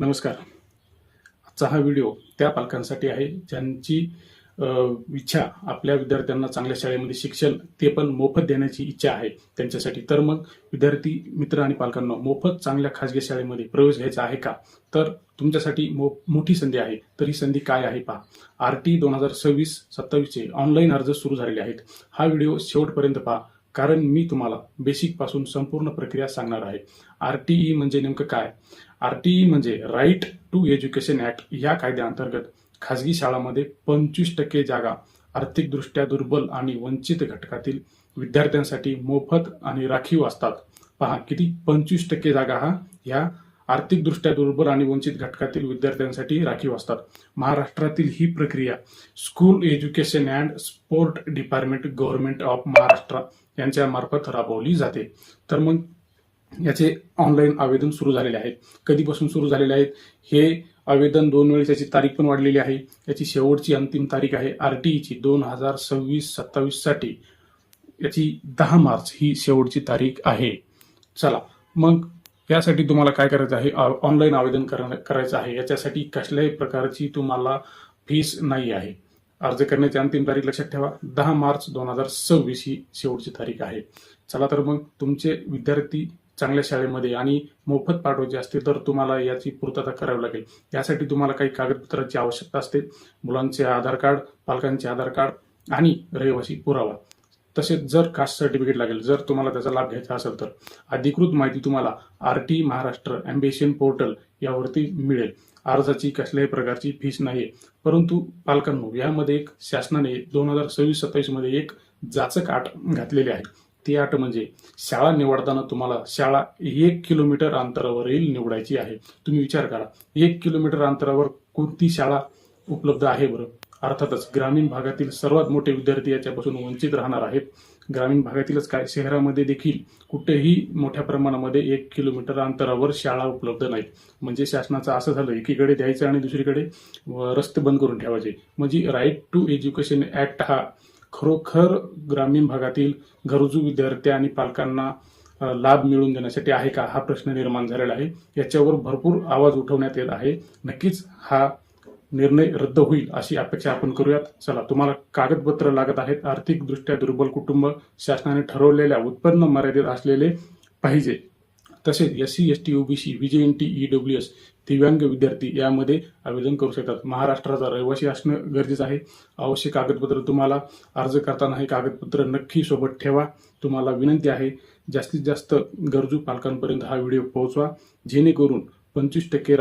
नमस्कार. आजचा हा व्हिडिओ त्या पालकांसाठी आहे ज्यांची इच्छा आपल्या विद्यार्थ्यांना चांगल्या शाळेमध्ये शिक्षण ते पण मोफत देण्याची इच्छा आहे त्यांच्यासाठी. तर मग विद्यार्थी मित्र आणि पालकांना मोफत चांगल्या खाजगी शाळेमध्ये प्रवेश घ्यायचा आहे का? तर तुमच्यासाठी मोठी संधी आहे. तर ही संधी काय आहे पहा. RT 2026-27 चे ऑनलाईन अर्ज सुरू झालेले आहेत. हा व्हिडिओ शेवटपर्यंत पहा, कारण मी तुम्हाला बेसिक पासून संपूर्ण प्रक्रिया सांगणार आहे. RTE म्हणजे नेमकं काय? RTE म्हणजे राईट टू एज्युकेशन ऍक्ट या कायद्याअंतर्गत खाजगी शाळांमध्ये 25% जागा आर्थिकदृष्ट्या दुर्बल आणि वंचित घटकातील विद्यार्थ्यांसाठी मोफत आणि राखीव असतात. पहा किती 25% जागा ह्या आर्थिकदृष्ट्या दुर्बल आणि वंचित घटकातील विद्यार्थ्यांसाठी राखीव असतात. महाराष्ट्रातील ही प्रक्रिया school education and sport department government of Maharashtra यांच्या मार्फत राबवली जाते. तर मग याचे ऑनलाईन आवेदन सुरू झालेले आहेत. कधीपासून सुरू झालेले आहेत हे आवेदन 2 वेळेस याची तारीख पण वाढलेली आहे. याची शेवटची अंतिम तारीख आहे RTEची 2026-27 साठी याची 10 मार्च ही शेवटची तारीख आहे. चला मग यासाठी तुम्हाला काय करायचं आहे, ऑनलाईन आवेदन करायचं आहे. याच्यासाठी कसल्याही प्रकारची तुम्हाला फीस नाही आहे. अर्ज करण्याची अंतिम तारीख लक्षात ठेवा, 10 मार्च 2026 ही शेवटची तारीख आहे. चला तर मग तुमचे विद्यार्थी चांगल्या शाळेमध्ये आणि मोफत पाठवायचे असते तर तुम्हाला याची पूर्तता करावी लागेल. यासाठी तुम्हाला काही कागदपत्रांची आवश्यकता असते. मुलांचे आधार कार्ड, पालकांचे आधार कार्ड आणि रहिवासी पुरावा. तसेच जर कास्ट सर्टिफिकेट लागेल जर तुम्हाला त्याचा लाभ घ्यायचा असेल तर. अधिकृत माहिती तुम्हाला RT महाराष्ट्र एम्बेशन पोर्टल यावरती मिळेल. अर्जाची कसल्याही प्रकारची फीस नाही. परंतु पालकांनो, यामध्ये एक शासनाने 2026-27 मध्ये एक जाचक अट घातलेली आहे. ती अट म्हणजे शाळा निवडताना तुम्हाला शाळा 1 किलोमीटर अंतरावरील निवडायची आहे. तुम्ही विचार करा, 1 किलोमीटर अंतरावर कोणती शाळा उपलब्ध आहे बरं? अर्थातच ग्रामीण भागातील सर्वात मोठे विद्यार्थी याच्यापासून वंचित राहणार आहेत. ग्रामीण भागातीलच काय, शहरामध्ये देखील कुठेही मोठ्या प्रमाणामध्ये 1 किलोमीटर अंतरावर शाळा उपलब्ध नाहीत. म्हणजे शासनाचं असं झालं, एकीकडे द्यायचं आणि दुसरीकडे रस्ते बंद करून ठेवायचे. म्हणजे राईट टू एज्युकेशन ऍक्ट हा खरोखर ग्रामीण भागातील गरजू विद्यार्थी आणि पालकांना लाभ मिळवून देण्यासाठी आहे का, हा प्रश्न निर्माण झालेला आहे. याच्यावर भरपूर आवाज उठवण्यात येत आहे. नक्कीच हा निर्णय रद्द होईल अशी अपेक्षा आपण करूयात. चला, तुम्हाला कागदपत्र लागत आहेत. आर्थिकदृष्ट्या दुर्बल कुटुंब, शासनाने ठरवलेल्या उत्पन्न मर्यादेत असलेले पाहिजे. तसेच SC ST OBC VJNT EWS दिव्यांग विद्यार्थी यामध्ये आवेदन करू शकतात. महाराष्ट्राचा रहिवासी असणं गरजेचं आहे. आवश्यक कागदपत्र तुम्हाला अर्ज करताना हे कागदपत्र नक्की सोबत ठेवा. तुम्हाला विनंती आहे, जास्तीत जास्त गरजू पालकांपर्यंत हा व्हिडिओ पोहोचवा, जेणेकरून 25%